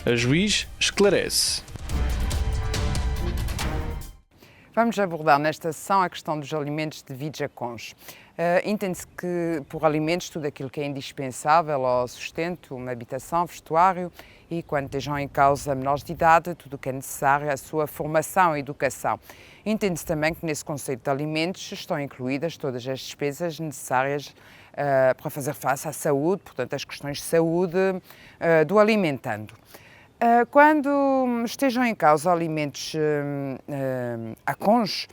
A juiz esclarece. Vamos abordar nesta sessão a questão dos alimentos devidos a cônjuge. Entende-se que por alimentos tudo aquilo que é indispensável ao sustento, uma habitação, vestuário e, quando estejam em causa menores de idade, tudo o que é necessário à sua formação e educação. Entende-se também que nesse conceito de alimentos estão incluídas todas as despesas necessárias para fazer face à saúde, portanto as questões de saúde do alimentando. Quando estejam em causa alimentos a cônjuge,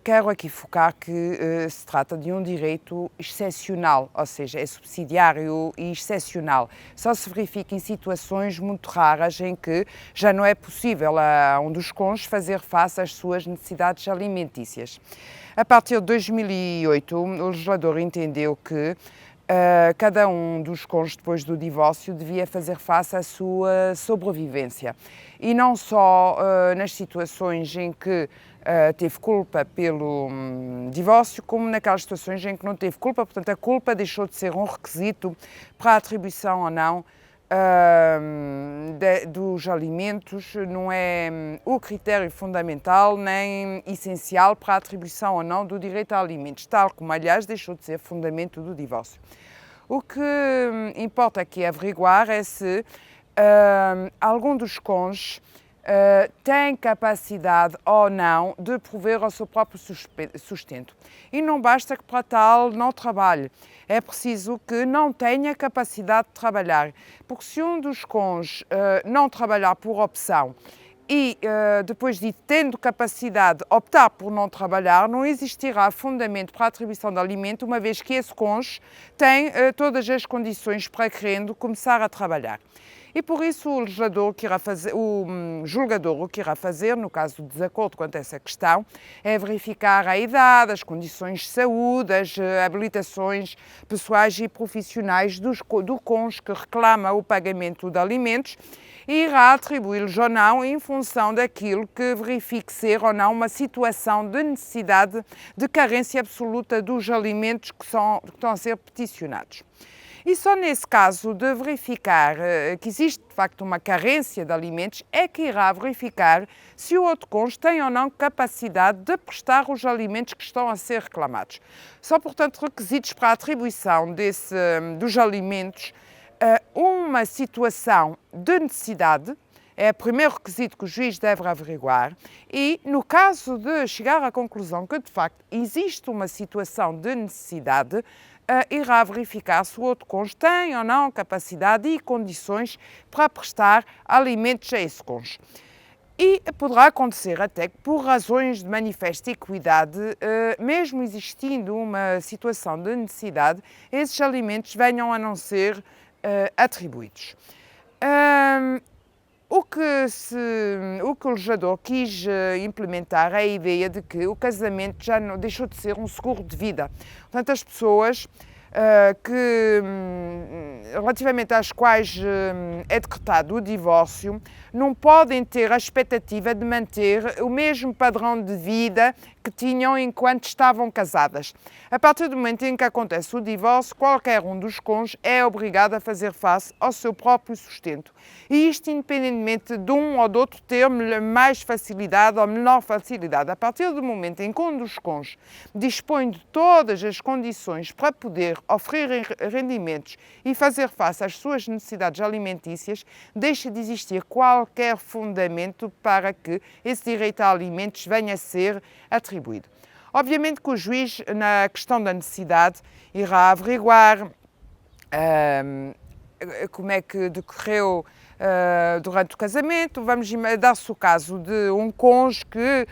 quero aqui focar que se trata de um direito excepcional, ou seja, é subsidiário e excepcional. Só se verifica em situações muito raras em que já não é possível a um dos cônjuges fazer face às suas necessidades alimentícias. A partir de 2008, o legislador entendeu que cada um dos cônjuges, depois do divórcio, devia fazer face à sua sobrevivência. E não só nas situações em que teve culpa pelo divórcio, como naquelas situações em que não teve culpa. Portanto, a culpa deixou de ser um requisito para a atribuição ou não dos alimentos, não é o critério fundamental nem essencial para a atribuição ou não do direito a alimentos, tal como, aliás, deixou de ser fundamento do divórcio. O que importa aqui averiguar é se algum dos cônjuges tem capacidade ou não de prover ao seu próprio sustento. E não basta que para tal não trabalhe, é preciso que não tenha capacidade de trabalhar, porque se um dos cônjuges não trabalhar por opção e depois de tendo capacidade de optar por não trabalhar, não existirá fundamento para a atribuição de alimento, uma vez que esse cônjuge tem todas as condições para querendo começar a trabalhar. E por isso o legislador, o julgador, o que irá fazer, no caso do desacordo quanto a essa questão, é verificar a idade, as condições de saúde, as habilitações pessoais e profissionais do cônjuge que reclama o pagamento de alimentos e irá atribuí-los ou não em função daquilo que verifique ser ou não uma situação de necessidade de carência absoluta dos alimentos que estão a ser peticionados. E só nesse caso de verificar que existe de facto uma carência de alimentos é que irá verificar se o outro cônjuge tem ou não capacidade de prestar os alimentos que estão a ser reclamados. São, portanto, requisitos para a atribuição dos alimentos uma situação de necessidade. É o primeiro requisito que o juiz deve averiguar e, no caso de chegar à conclusão que, de facto, existe uma situação de necessidade, irá verificar se o outro cônjuge tem ou não capacidade e condições para prestar alimentos a esse cônjuge. E poderá acontecer até que, por razões de manifesta equidade, mesmo existindo uma situação de necessidade, esses alimentos venham a não ser atribuídos. O que o legislador quis implementar é a ideia de que o casamento já não, deixou de ser um seguro de vida. Portanto, as pessoas relativamente às quais é decretado o divórcio, não podem ter a expectativa de manter o mesmo padrão de vida que tinham enquanto estavam casadas. A partir do momento em que acontece o divórcio, qualquer um dos cônjuges é obrigado a fazer face ao seu próprio sustento. E isto independentemente de um ou de outro ter mais facilidade ou menor facilidade. A partir do momento em que um dos cônjuges dispõe de todas as condições para poder oferecer rendimentos e fazer face às suas necessidades alimentícias, deixa de existir qualquer fundamento para que esse direito a alimentos venha a ser atribuído. Obviamente que o juiz, na questão da necessidade, irá averiguar como é que decorreu durante o casamento. Vamos dar-se o caso de um cônjuge que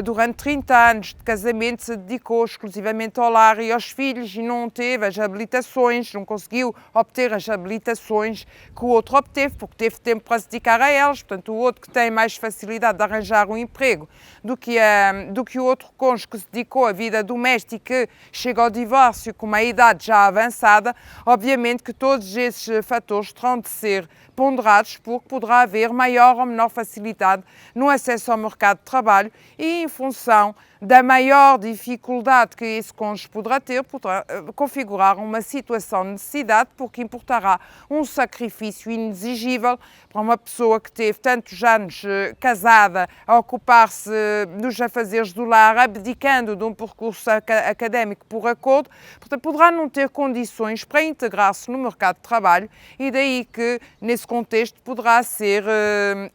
durante 30 anos de casamento se dedicou exclusivamente ao lar e aos filhos e não teve as habilitações, não conseguiu obter as habilitações que o outro obteve, porque teve tempo para se dedicar a elas. Portanto, o outro que tem mais facilidade de arranjar um emprego do que o outro cônjuge que se dedicou à vida doméstica, chega ao divórcio com uma idade já avançada, obviamente que todos esses fatores terão de ser ponderados necessidades, porque poderá haver maior ou menor facilidade no acesso ao mercado de trabalho e, em função da maior dificuldade que esse cônjuge poderá ter, poderá configurar uma situação de necessidade, porque importará um sacrifício inexigível para uma pessoa que teve tantos anos casada a ocupar-se dos afazeres do lar, abdicando de um percurso académico por acordo, portanto, poderá não ter condições para integrar-se no mercado de trabalho e daí que, nesse contexto, poderá ser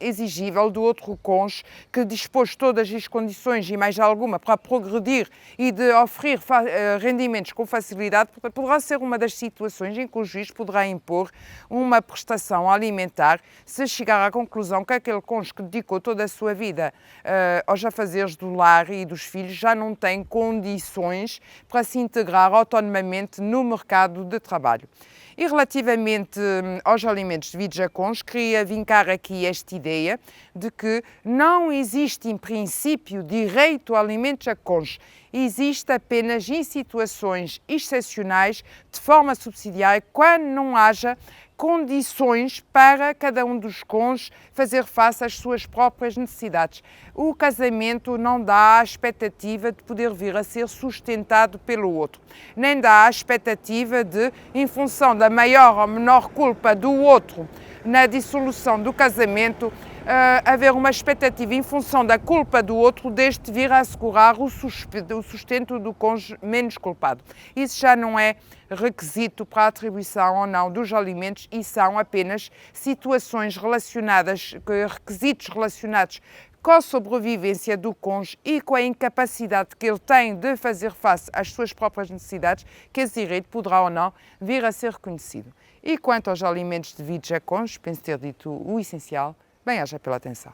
exigível do outro cônjuge que dispôs todas as condições e mais alguma para progredir e de oferir rendimentos com facilidade, poderá ser uma das situações em que o juiz poderá impor uma prestação alimentar se chegar à conclusão que aquele cônjuge que dedicou toda a sua vida aos afazeres do lar e dos filhos já não tem condições para se integrar autonomamente no mercado de trabalho. E relativamente aos alimentos devidos a cônjuge, queria vincar aqui esta ideia de que não existe em princípio direito a alimentos a cônjuge, existe apenas em situações excepcionais, de forma subsidiária, quando não haja condições para cada um dos cônjuges fazer face às suas próprias necessidades. O casamento não dá a expectativa de poder vir a ser sustentado pelo outro, nem dá a expectativa de, em função da maior ou menor culpa do outro na dissolução do casamento, haver uma expectativa em função da culpa do outro deste vir a assegurar o sustento do cônjuge menos culpado. Isso já não é requisito para a atribuição ou não dos alimentos e são apenas situações relacionadas, requisitos relacionados com a sobrevivência do cônjuge e com a incapacidade que ele tem de fazer face às suas próprias necessidades, que esse direito poderá ou não vir a ser reconhecido. E quanto aos alimentos devidos a cônjuge, penso ter dito o essencial. Bem-aja pela atenção.